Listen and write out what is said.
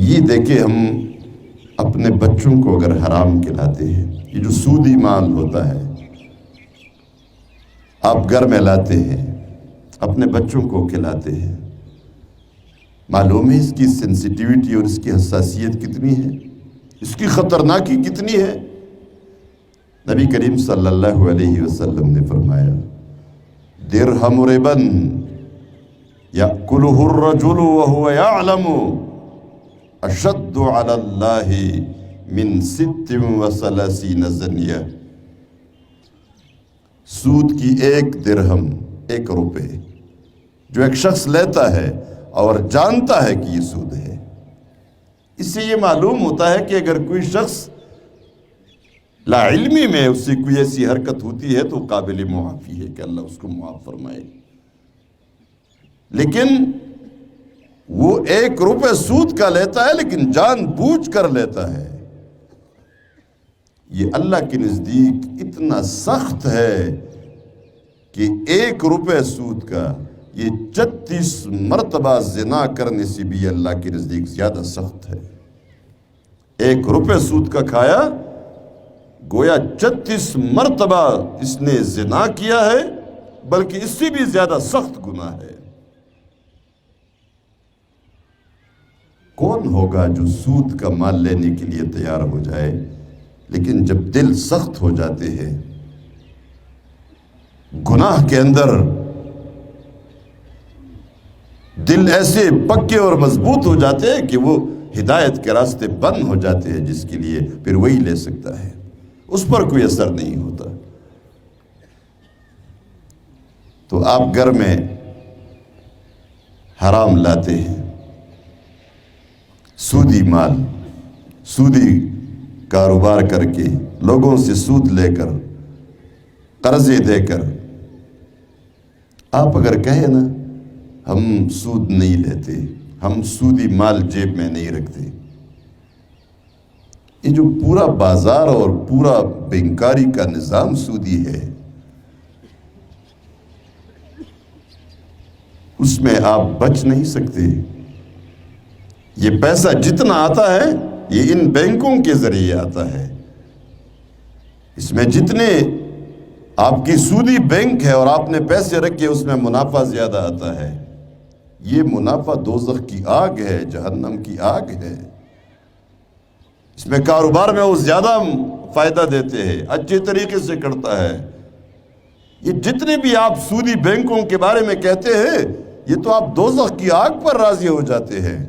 یہ دیکھیں ہم اپنے بچوں کو اگر حرام کھلاتے ہیں، یہ جو سودی مال ہوتا ہے آپ گھر میں لاتے ہیں اپنے بچوں کو کھلاتے ہیں، معلوم ہے اس کی سینسیٹیوٹی اور اس کی حساسیت کتنی ہے، اس کی خطرناکی کتنی ہے۔ نبی کریم صلی اللہ علیہ وسلم نے فرمایا درہم ربن یأکلہ الرجل وہو یعلم اشد علی اللہ من 36 زنیہ۔ سود کی ایک درہم، ایک روپے جو ایک شخص لیتا ہے اور جانتا ہے کہ یہ سود ہے، اس سے یہ معلوم ہوتا ہے کہ اگر کوئی شخص لا علمی میں اس سے کوئی ایسی حرکت ہوتی ہے تو قابل معافی ہے کہ اللہ اس کو معاف فرمائے، لیکن وہ 1 روپے سود کا لیتا ہے لیکن جان بوجھ کر لیتا ہے، یہ اللہ کے نزدیک اتنا سخت ہے کہ 1 روپے سود کا یہ 36 مرتبہ زنا کرنے سے بھی اللہ کے نزدیک زیادہ سخت ہے۔ 1 روپے سود کا کھایا گویا 36 مرتبہ اس نے زنا کیا ہے، بلکہ اس سے بھی زیادہ سخت گناہ ہے۔ کون ہوگا جو سود کا مال لینے کے لیے تیار ہو جائے، لیکن جب دل سخت ہو جاتے ہیں، گناہ کے اندر دل ایسے پکے اور مضبوط ہو جاتے ہیں کہ وہ ہدایت کے راستے بند ہو جاتے ہیں، جس کے لیے پھر وہی لے سکتا ہے، اس پر کوئی اثر نہیں ہوتا۔ تو آپ گھر میں حرام لاتے ہیں، سودی مال، سودی کاروبار کر کے، لوگوں سے سود لے کر، قرضے دے کر، آپ اگر کہیں نا ہم سود نہیں لیتے، ہم سودی مال جیب میں نہیں رکھتے، یہ جو پورا بازار اور پورا بینکاری کا نظام سودی ہے، اس میں آپ بچ نہیں سکتے۔ یہ پیسہ جتنا آتا ہے یہ ان بینکوں کے ذریعے آتا ہے، اس میں جتنے آپ کی سودی بینک ہے اور آپ نے پیسے رکھے اس میں منافع زیادہ آتا ہے، یہ منافع دوزخ کی آگ ہے، جہنم کی آگ ہے، اس میں کاروبار میں وہ زیادہ فائدہ دیتے ہیں، اچھے طریقے سے کرتا ہے۔ یہ جتنے بھی آپ سودی بینکوں کے بارے میں کہتے ہیں، یہ تو آپ دوزخ کی آگ پر راضی ہو جاتے ہیں۔